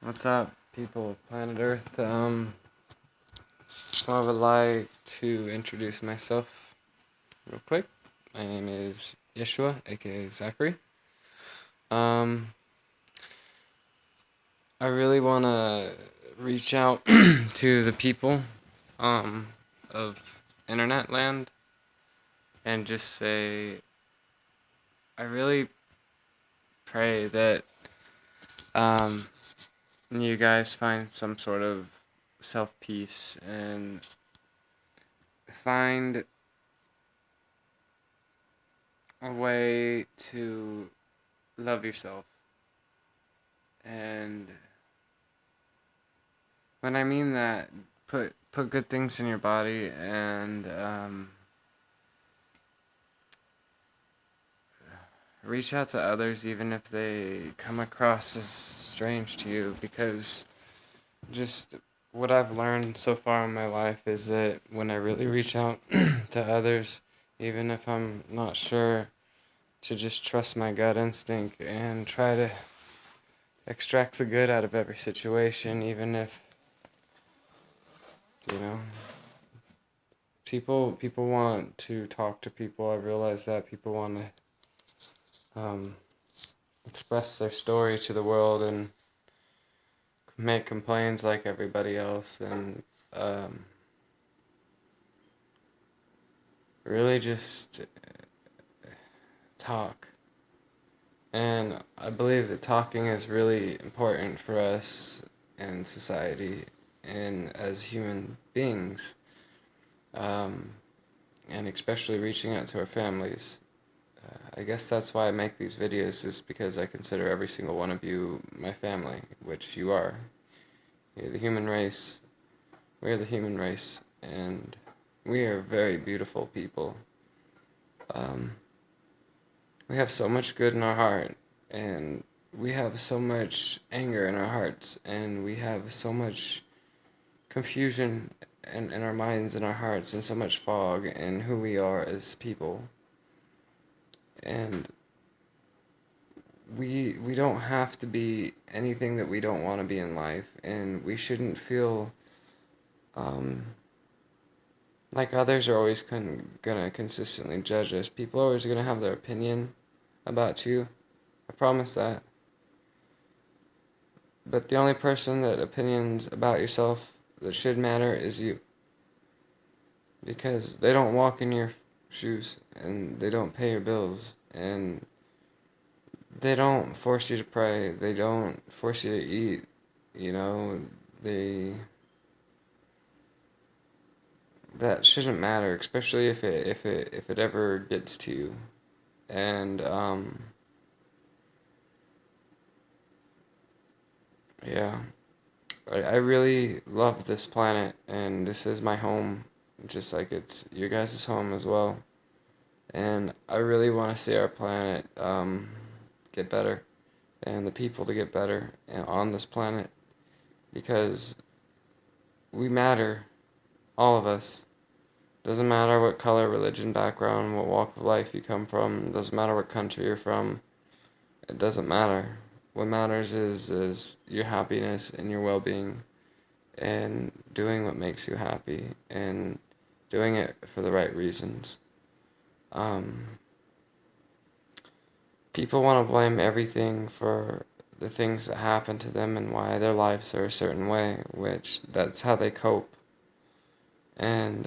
What's up, people of planet Earth? I would like to introduce myself real quick. My name is Yeshua, aka Zachary. Um, I really want to reach out to the people of internet land and just say I really pray that um, you guys find some sort of self peace and find a way to love yourself. And when I mean that, put good things in your body and reach out to others, even if they come across as strange to you. Because just what I've learned so far in my life is that when I really reach out to others, even if I'm not sure, to just trust my gut instinct and try to extract the good out of every situation, even if, you know, people want to talk to people. I realize that people want to express their story to the world and make complaints like everybody else, and really just talk. And I believe that talking is really important for us in society and as human beings, um, and especially reaching out to our families. I guess that's why I make these videos, is because I consider every single one of you my family, which you are. You're the human race. We're the human race, and we are very beautiful people. Um, we have so much good in our heart, and we have so much anger in our hearts, and we have so much confusion in our minds and our hearts, and so much fog in who we are as people. And we don't have to be anything that we don't want to be in life, and we shouldn't feel um, like others are always gonna consistently judge us. People are always gonna have their opinion about you. I promise that. But the only person that opinions about yourself that should matter is you. Because they don't walk in your shoes, and they don't pay your bills, and they don't force you to pray. They don't force you to eat. You know, they that shouldn't matter, especially if it ever gets to you. And yeah, I really love this planet, and this is my home, just like it's your guys' home as well. And I really want to see our planet get better, and the people to get better on this planet, because we matter, all of us. Doesn't matter what color, religion, background, what walk of life you come from. Doesn't matter what country you're from. It doesn't matter. What matters is your happiness and your well-being, and doing what makes you happy, and doing it for the right reasons. Um, People want to blame everything for the things that happen to them and why their lives are a certain way, which that's how they cope. And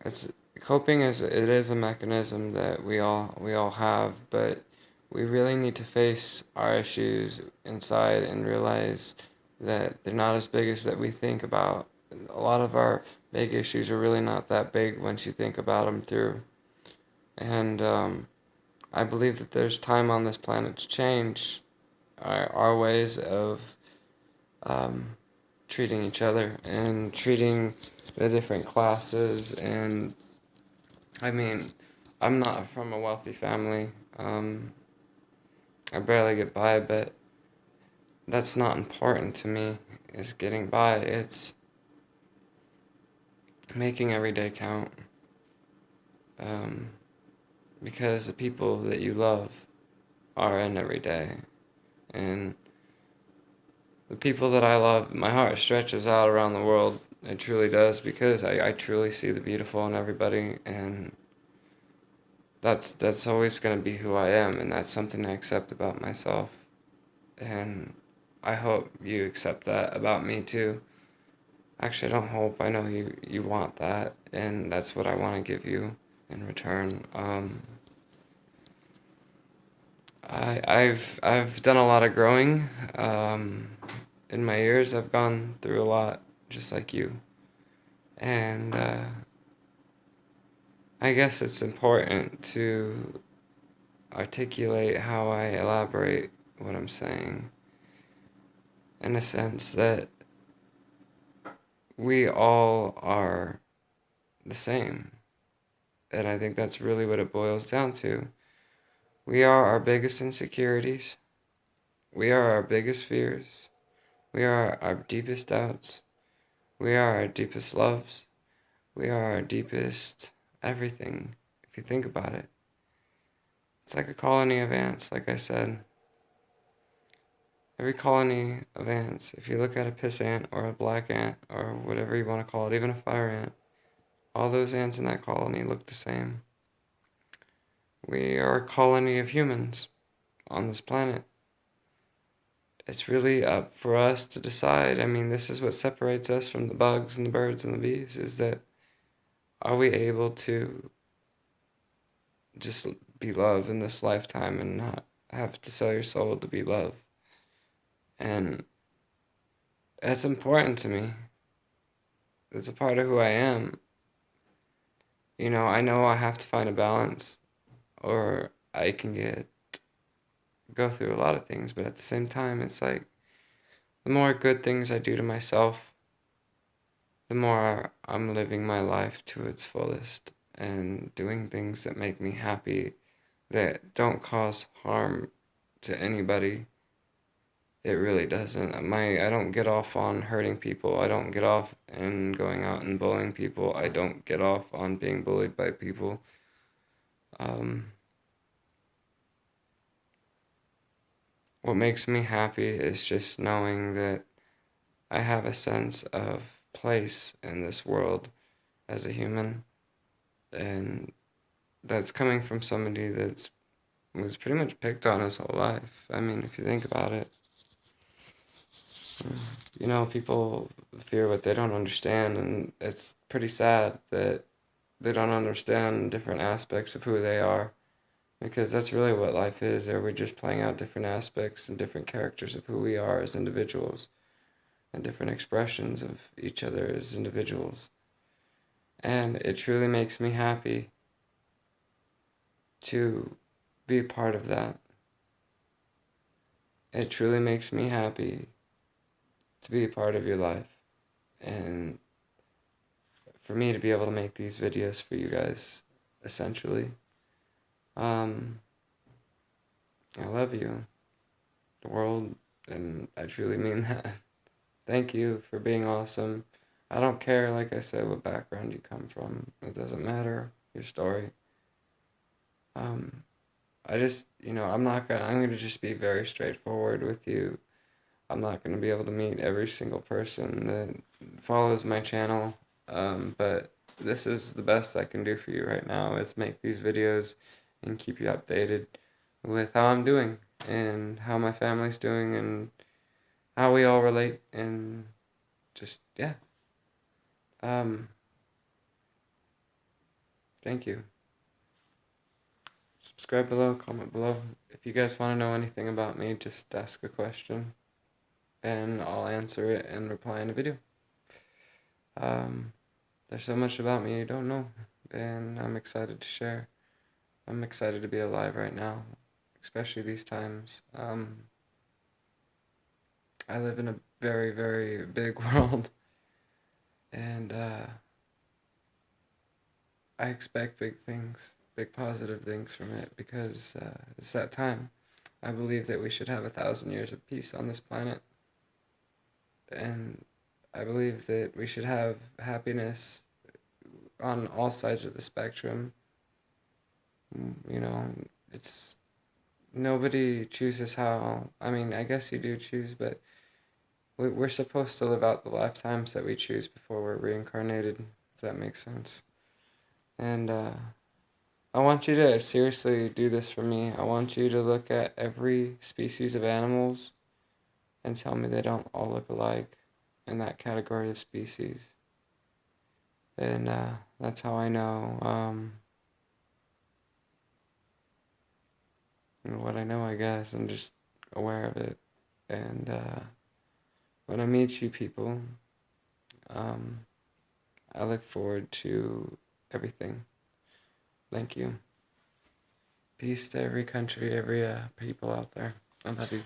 it's coping is a mechanism that we all have, but we really need to face our issues inside and realize that they're not as big as that we think about. A lot of our big issues are really not that big once you think about them through. And I believe that there's time on this planet to change our ways of um, treating each other and treating the different classes. And I mean, I'm not from a wealthy family. I barely get by, but that's not important to me, is getting by. It's making every day count. Um, because the people that you love are in every day. And the people that I love, my heart stretches out around the world. It truly does, because I truly see the beautiful in everybody, and that's always going to be who I am, and that's something I accept about myself. And I hope you accept that about me too. Actually, I don't hope. I know you want that, and that's what I want to give you in return. I've done a lot of growing. In my years, I've gone through a lot, just like you. And I guess it's important to articulate how I elaborate what I'm saying, in a sense that we all are the same. And I think that's really what it boils down to. We are our biggest insecurities. We are our biggest fears. We are our deepest doubts. We are our deepest loves. We are our deepest everything, if you think about it. It's like a colony of ants, like I said. Every colony of ants, if you look at a piss ant or a black ant or whatever you want to call it, even a fire ant, all those ants in that colony look the same. We are a colony of humans on this planet. It's really up for us to decide. I mean, this is what separates us from the bugs and the birds and the bees, is that are we able to just be love in this lifetime and not have to sell your soul to be love? And that's important to me. It's a part of who I am. I know I have to find a balance, or I can go through a lot of things, but at the same time, it's like the more good things I do to myself, the more I'm living my life to its fullest and doing things that make me happy, that don't cause harm to anybody. It really doesn't. I don't get off on hurting people. I don't get off and going out and bullying people. I don't get off on being bullied by people. Um, what makes me happy is just knowing that I have a sense of place in this world as a human, and that's coming from somebody that's was pretty much picked on his whole life. I mean, if you think about it, people fear what they don't understand, and it's pretty sad that they don't understand different aspects of who they are, because that's really what life is. Or we're just playing out different aspects and different characters of who we are as individuals, and different expressions of each other as individuals. And it truly makes me happy to be a part of that. It truly makes me happy to be a part of your life, and for me to be able to make these videos for you guys, essentially. Um, I love you, the world, and I truly mean that. Thank you for being awesome. I don't care, like I said, what background you come from. It doesn't matter, your story. Um, I just, I'm gonna just be very straightforward with you. I'm not gonna be able to meet every single person that follows my channel. But this is the best I can do for you right now, is make these videos and keep you updated with how I'm doing and how my family's doing and how we all relate, and just, yeah. Um, Thank you. Subscribe below, comment below. If you guys want to know anything about me, just ask a question and I'll answer it and reply in a video. Um, there's so much about me you don't know, and I'm excited to share. I'm excited to be alive right now, especially these times. I live in a very, very big world, and I expect big things, big positive things from it, because it's that time. I believe that we should have 1,000 years of peace on this planet, and I believe that we should have happiness on all sides of the spectrum. You know, it's nobody chooses how. I mean, I guess you do choose, but we're supposed to live out the lifetimes that we choose before we're reincarnated, if that makes sense. And I want you to seriously do this for me. I want you to look at every species of animals and tell me they don't all look alike in that category of species. And that's how I know, what I know, I guess. I'm just aware of it. And when I meet you people, um, I look forward to everything. Thank you. Peace to every country, every people out there. I love you.